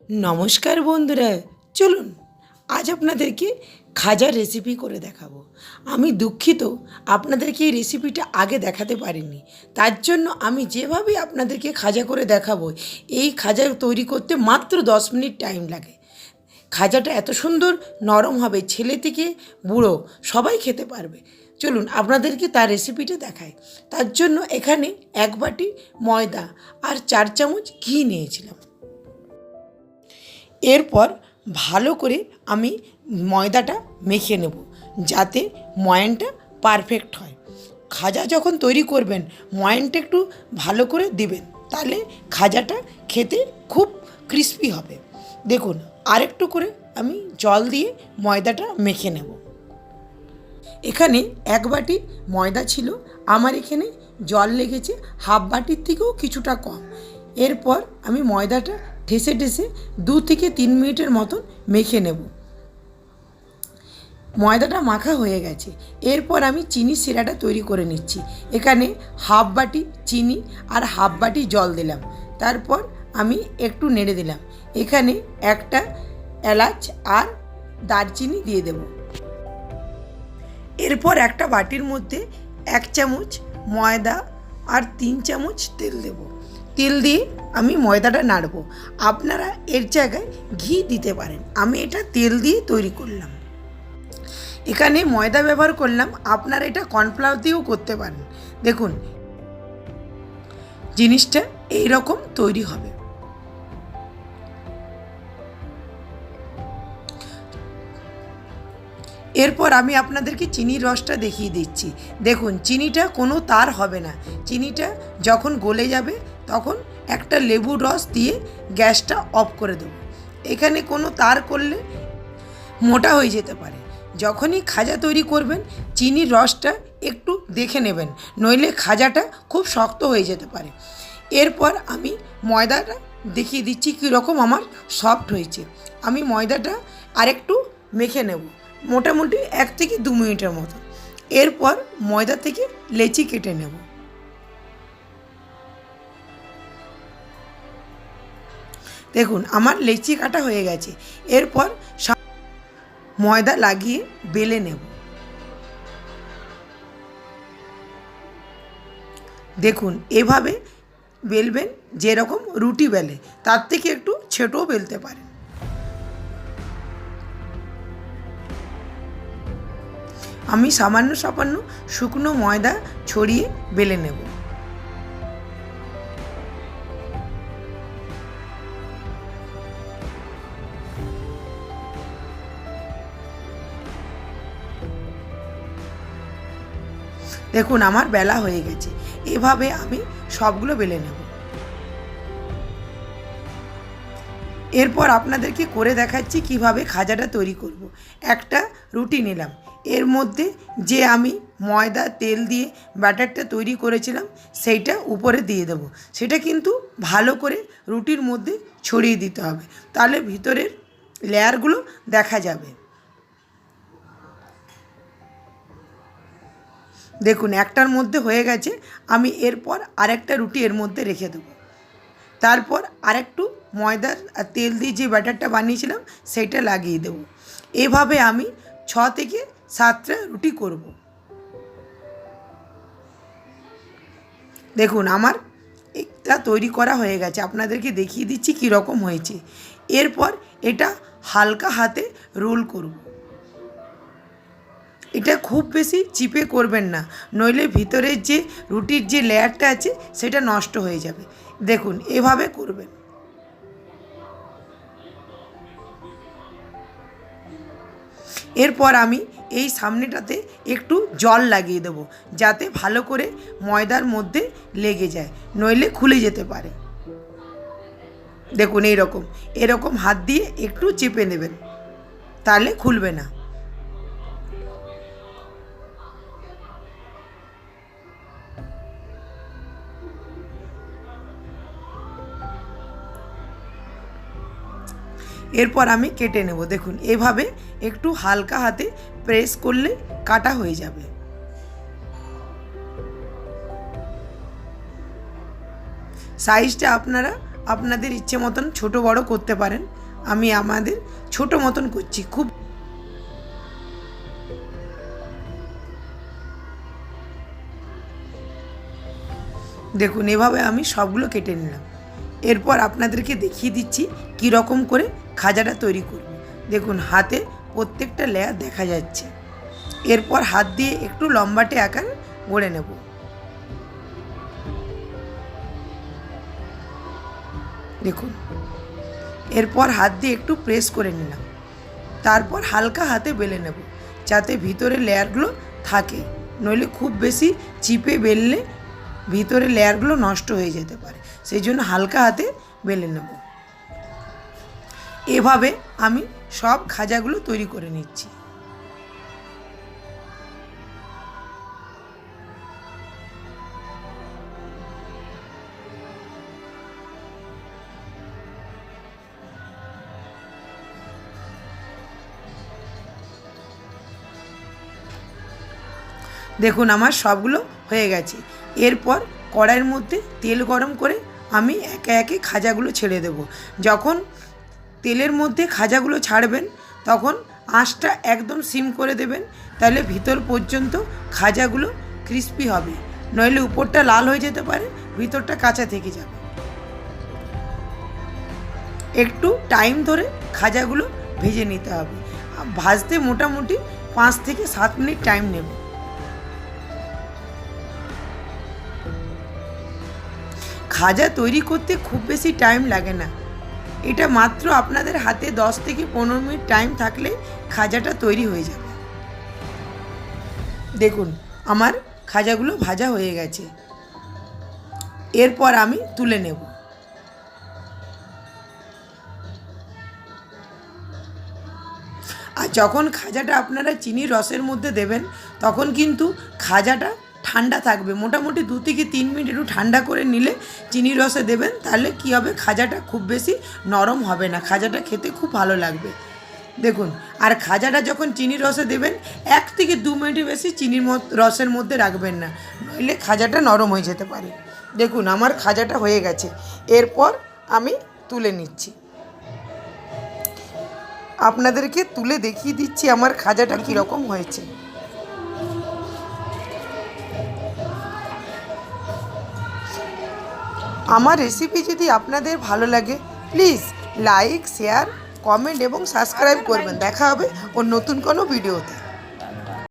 নমস্কার বন্ধুরা, চলুন আজ আপনাদেরকে খাজার রেসিপি করে দেখাবো। আমি দুঃখিত আপনাদেরকে এই রেসিপিটা আগে দেখাতে পারিনি। তার জন্য আমি যেভাবে আপনাদেরকে খাজা করে দেখাবো, এই খাজা তৈরি করতে মাত্র 10 মিনিট টাইম লাগে। খাজাটা এত সুন্দর নরম হবে, ছেলে থেকে বুড়ো সবাই খেতে পারবে। চলুন আপনাদেরকে তার রেসিপিটা দেখাই। তার জন্য এখানে 1 বাটি ময়দা আর 4 চামচ ঘি নিয়েছিলাম। এরপর ভালো করে আমি ময়দাটা মেখে নেব, যাতে ময়ানটা পারফেক্ট হয়। খাজা যখন তৈরি করবেন ময়ানটা একটু ভালো করে দিবেন, তাহলে খাজাটা খেতে খুব ক্রিস্পি হবে। দেখুন আরেকটু করে আমি জল দিয়ে ময়দাটা মেখে নেব। এখানে 1 বাটি ময়দা ছিল, আমার এখানে জল লেগেছে হাফ বাটির থেকেও কিছুটা কম। এরপর আমি ময়দাটা ঠেসে ঠেসে 2 থেকে 3 মিনিটের মতন মেখে নেব। ময়দাটা মাখা হয়ে গেছে। এরপর আমি চিনি সিরাটা তৈরি করে নিচ্ছি। এখানে হাফ বাটি চিনি আর হাফ বাটি জল দিলাম। তারপর আমি একটু নেড়ে দিলাম। এখানে একটা এলাচ আর দারচিনি দিয়ে দেব। এরপর একটা বাটির মধ্যে 1 চামচ ময়দা আর 3 চামচ তেল দেব। তেল দিয়ে আমি ময়দাটা নাড়ব। আপনারা এর জায়গায় ঘি দিতে পারেন, আমি এটা তেল দিয়ে তৈরি করলাম। এখানে ময়দা ব্যবহার করলাম, আপনারা এটা কর্নফ্লাওয়ার দিয়েও করতে পারেন। দেখুন জিনিসটা এই রকম তৈরি হবে। এরপর আমি আপনাদেরকে চিনির রসটা দেখিয়ে দিচ্ছি। দেখুন চিনিটা কোনো তার হবে না। চিনিটা যখন গলে যাবে তখন একটা লেবুর রস দিয়ে গ্যাসটা অফ করে দেব। এখানে কোনো তার করলে মোটা হয়ে যেতে পারে। যখনই খাজা তৈরি করবেন চিনির রসটা একটু দেখে নেবেন, নইলে খাজাটা খুব শক্ত হয়ে যেতে পারে। এরপর আমি ময়দাটা দেখিয়ে দিচ্ছি কীরকম আমার সফট হয়েছে। আমি ময়দাটা আরেকটু মেখে নেব, মোটামুটি 1 থেকে 2 মিনিটের মতো। এরপর ময়দা থেকে লেচি কেটে নেব। দেখুন আমার লেচি কাটা হয়ে গেছে। এরপর ময়দা লাগিয়ে বেলে নেব। দেখুন এভাবে বেলবেন, যেরকম রুটি বেলে তার থেকে একটু ছোটও বেলতে পারেন। আমি সামান্য শুকনো ময়দা ছড়িয়ে বেলে নেব। দেখুন আমার বেলা হয়ে গেছে। এভাবে আমি সবগুলো বেলে নেব। এরপর আপনাদেরকে করে দেখাচ্ছি কিভাবে খাজাটা তৈরি করব। একটা রুটি নিলাম, এর মধ্যে যে আমি ময়দা তেল দিয়ে ব্যাটারটা তৈরি করেছিলাম সেইটা উপরে দিয়ে দেব। সেটা কিন্তু ভালো করে রুটির মধ্যে ছড়িয়ে দিতে হবে, তাহলে ভিতরের লেয়ারগুলো দেখা যাবে। দেখুন একটার মধ্যে হয়ে গেছে। আমি এরপর আরেকটা রুটি এর মধ্যে রেখে দেবো। তারপর আরেকটু ময়দা আর তেল দিয়ে যে ব্যাটারটা বানিয়েছিলাম সেটা লাগিয়ে দেব। এভাবে আমি 6 থেকে 7টা রুটি করব। দেখুন আমার এটা তৈরি করা হয়ে গেছে, আপনাদেরকে দেখিয়ে দিচ্ছি কীরকম হয়েছে। এরপর এটা হালকা হাতে রোল করব। এটা খুব বেশি চিপে করবেন না, নইলে ভিতরের যে রুটির যে লেয়ারটা আছে সেটা নষ্ট হয়ে যাবে। দেখুন এভাবে করবেন। এরপর আমি এই সামনেটাতে একটু জল লাগিয়ে দেবো, যাতে ভালো করে ময়দার মধ্যে লেগে যায়, নইলে খুলে যেতে পারে। দেখুন এরকম হাত দিয়ে একটু চেপে নেবেন, তাহলে খুলবে না। এরপর আমি কেটে নেব। দেখুন এভাবে একটু হালকা হাতে প্রেস করলে কাটা হয়ে যাবে। সাইজটা আপনারা আপনাদের ইচ্ছে মতন ছোট বড় করতে পারেন। আমি আমাদের ছোট মতন করছি। খুব দেখুন এভাবে আমি সবগুলো কেটে নিলাম। এরপর আপনাদেরকে দেখিয়ে দিচ্ছি কী রকম করে খাজাটা তৈরি করব। দেখুন হাতে প্রত্যেকটা লেয়ার দেখা যাচ্ছে। এরপর হাত দিয়ে একটু লম্বাটে আকার গড়ে নেব। দেখুন এরপর হাত দিয়ে একটু প্রেস করে নিলাম। তারপর হালকা হাতে বেলে নেব যাতে ভিতরে লেয়ারগুলো থাকে, নইলে খুব বেশি চিপে বেললে ভিতরে লেয়ারগুলো নষ্ট হয়ে যেতে পারে, সেই জন্য হালকা হাতে বেলে নেব। এভাবে আমি সব খাজাগুলো তৈরি করে নিচ্ছি। দেখুন আমার সবগুলো হয়ে গেছে। এরপর কড়াইয়ের মধ্যে তেল গরম করে আমি একে একে খাজাগুলো ছেড়ে দেব। যখন তেলের মধ্যে খাজাগুলো ছাড়বেন তখন আঁচটা একদম সিম করে দেবেন, তাহলে ভিতর পর্যন্ত খাজাগুলো ক্রিস্পি হবে, নইলে উপরটা লাল হয়ে যেতে পারে, ভিতরটা কাঁচা থেকে যাবে। একটু টাইম ধরে খাজাগুলো ভেজে নিতে হবে। ভাজতে মোটামুটি 5 থেকে 7 মিনিট টাইম নেবে। খাজা তৈরি করতে খুব বেশি টাইম লাগে না, এটা মাত্র আপনাদের হাতে 10 থেকে 15 মিনিট টাইম থাকলে খাজাটা তৈরি হয়ে যাবে। দেখুন আমার খাজাগুলো ভাজা হয়ে গেছে। এরপর আমি তুলে নেব। আর যখন খাজাটা আপনারা চিনির রসের মধ্যে দেবেন তখন কিন্তু খাজাটা ঠান্ডা থাকবে, মোটামুটি 2 থেকে 3 মিনিট একটু ঠান্ডা করে নিলে চিনির রসে দেবেন, তাহলে কী হবে খাজাটা খুব বেশি নরম হবে না, খাজাটা খেতে খুব ভালো লাগবে। দেখুন আর খাজাটা যখন চিনির রসে দেবেন 1 থেকে 2 মিনিটের বেশি চিনির রসের মধ্যে রাখবেন না, নইলে খাজাটা নরম হয়ে যেতে পারে। দেখুন আমার খাজাটা হয়ে গেছে। এরপর আমি তুলে নিচ্ছি, আপনাদেরকে তুলে দেখিয়ে দিচ্ছি আমার খাজাটা কীরকম হয়েছে। আমার রেসিপি যদি আপনাদের ভালো লাগে প্লিজ লাইক, শেয়ার, কমেন্ট এবং সাবস্ক্রাইব করবেন। দেখা হবে ওর নতুন কোনো ভিডিওতে।